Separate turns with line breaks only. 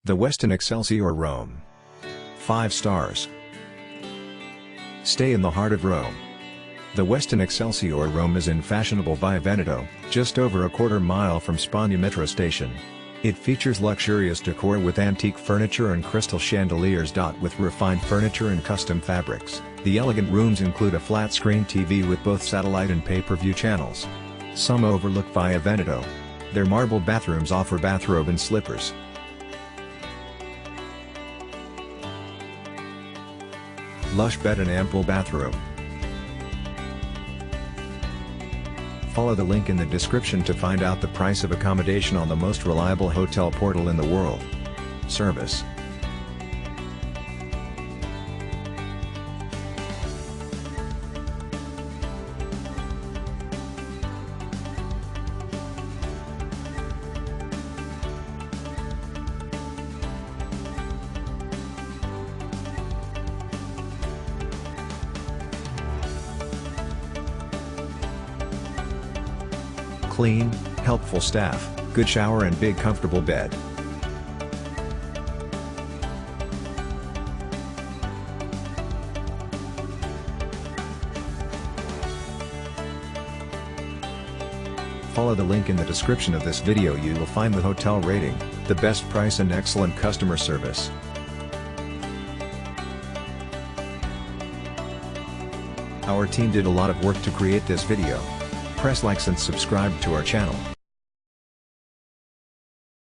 The Westin Excelsior Rome. 5 stars. Stay in the heart of Rome. The Westin Excelsior Rome is in fashionable Via Veneto, just over a quarter mile from Spagna Metro Station. It features luxurious decor with antique furniture and crystal chandeliers. With refined furniture and custom fabrics, the elegant rooms include a flat-screen TV with both satellite and pay-per-view channels. Some overlook Via Veneto. Their marble bathrooms offer bathrobe and slippers. Lush bed and ample bathroom. Follow the link in the description to find out the price of accommodation on the most reliable hotel portal in the world. Service. Clean, helpful staff, good shower and big comfortable bed. Follow the link in the description of this video. You will find the hotel rating, the best price and excellent customer service. Our team did a lot of work to create this video. Press likes and subscribe to our channel.